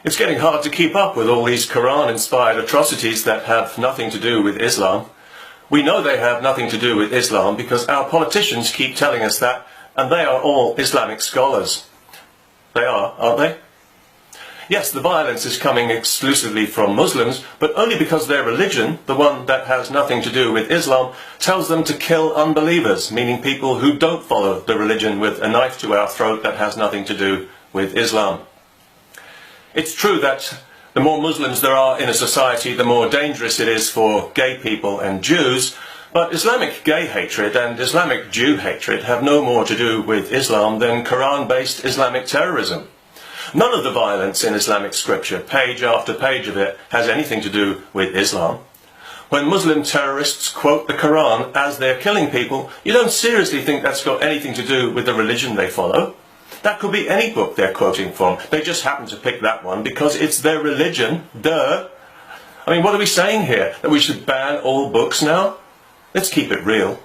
It's getting hard to keep up with all these Quran-inspired atrocities that have nothing to do with Islam. We know they have nothing to do with Islam because our politicians keep telling us that, and they are all Islamic scholars. They are, aren't they? Yes, the violence is coming exclusively from Muslims, but only because their religion, the one that has nothing to do with Islam, tells them to kill unbelievers, meaning people who don't follow the religion with a knife to our throat that has nothing to do with Islam. It's true that the more Muslims there are in a society, the more dangerous it is for gay people and Jews, but Islamic gay hatred and Islamic Jew hatred have no more to do with Islam than Quran-based Islamic terrorism. None of the violence in Islamic scripture, page after page of it, has anything to do with Islam. When Muslim terrorists quote the Quran as they're killing people, you don't seriously think that's got anything to do with the religion they follow. That could be any book they're quoting from. They just happen to pick that one because it's their religion. Duh. I mean, what are we saying here? That we should ban all books now? Let's keep it real.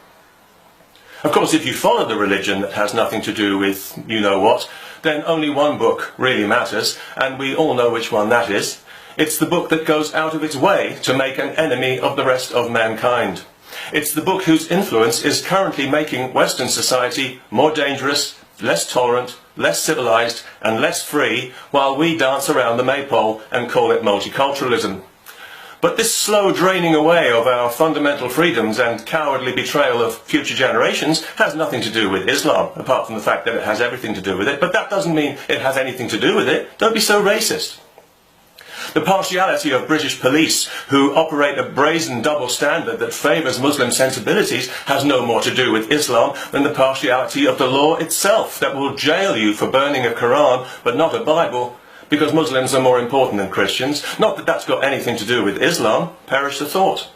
Of course, if you follow the religion that has nothing to do with you-know-what, then only one book really matters, and we all know which one that is. It's the book that goes out of its way to make an enemy of the rest of mankind. It's the book whose influence is currently making Western society more dangerous, less tolerant, less civilized and less free, while we dance around the maypole and call it multiculturalism. But this slow draining away of our fundamental freedoms and cowardly betrayal of future generations has nothing to do with Islam, apart from the fact that it has everything to do with it, but that doesn't mean it has anything to do with it. Don't be so racist. The partiality of British police, who operate a brazen double standard that favours Muslim sensibilities, has no more to do with Islam than the partiality of the law itself that will jail you for burning a Quran but not a Bible, because Muslims are more important than Christians. Not that that's got anything to do with Islam. Perish the thought.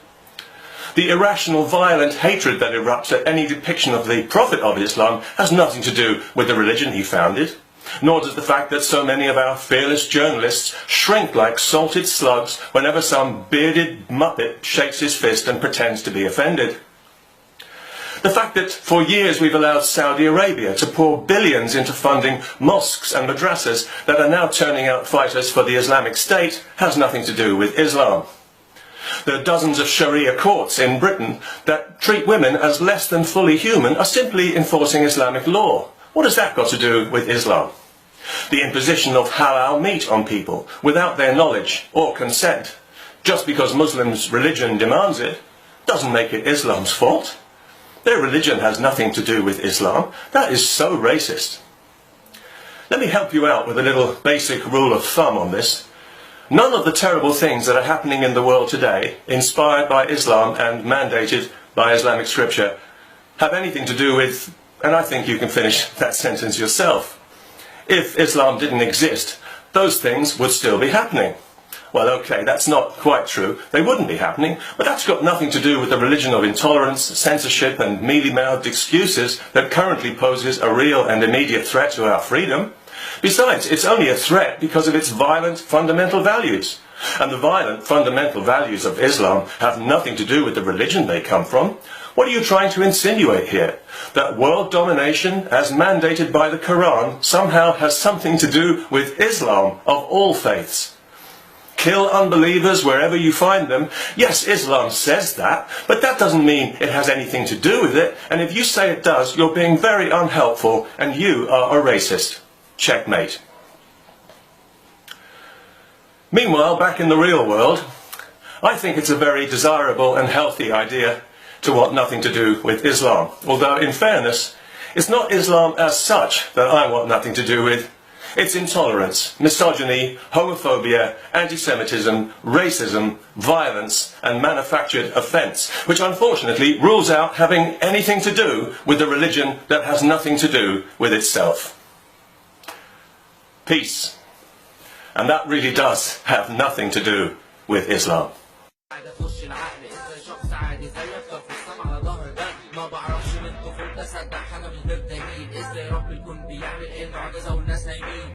The irrational, violent hatred that erupts at any depiction of the Prophet of Islam has nothing to do with the religion he founded. Nor does the fact that so many of our fearless journalists shrink like salted slugs whenever some bearded muppet shakes his fist and pretends to be offended. The fact that for years we've allowed Saudi Arabia to pour billions into funding mosques and madrasas that are now turning out fighters for the Islamic State has nothing to do with Islam. The dozens of Sharia courts in Britain that treat women as less than fully human are simply enforcing Islamic law. What has that got to do with Islam? The imposition of halal meat on people without their knowledge or consent, just because Muslims' religion demands it, doesn't make it Islam's fault. Their religion has nothing to do with Islam. That is so racist. Let me help you out with a little basic rule of thumb on this. None of the terrible things that are happening in the world today, inspired by Islam and mandated by Islamic scripture, have anything to do with, and I think you can finish that sentence yourself. If Islam didn't exist, those things would still be happening. Well, okay, that's not quite true. They wouldn't be happening, but that's got nothing to do with the religion of intolerance, censorship and mealy-mouthed excuses that currently poses a real and immediate threat to our freedom. Besides, it's only a threat because of its violent fundamental values. And the violent fundamental values of Islam have nothing to do with the religion they come from. What are you trying to insinuate here? That world domination, as mandated by the Quran, somehow has something to do with Islam of all faiths? Kill unbelievers wherever you find them. Yes, Islam says that, but that doesn't mean it has anything to do with it. And if you say it does, you're being very unhelpful and you are a racist. Checkmate. Meanwhile, back in the real world, I think it's a very desirable and healthy idea to want nothing to do with Islam. Although, in fairness, it's not Islam as such that I want nothing to do with. It's intolerance, misogyny, homophobia, anti-Semitism, racism, violence and manufactured offence, which unfortunately rules out having anything to do with a religion that has nothing to do with itself. Peace. And that really does have nothing to do with Islam.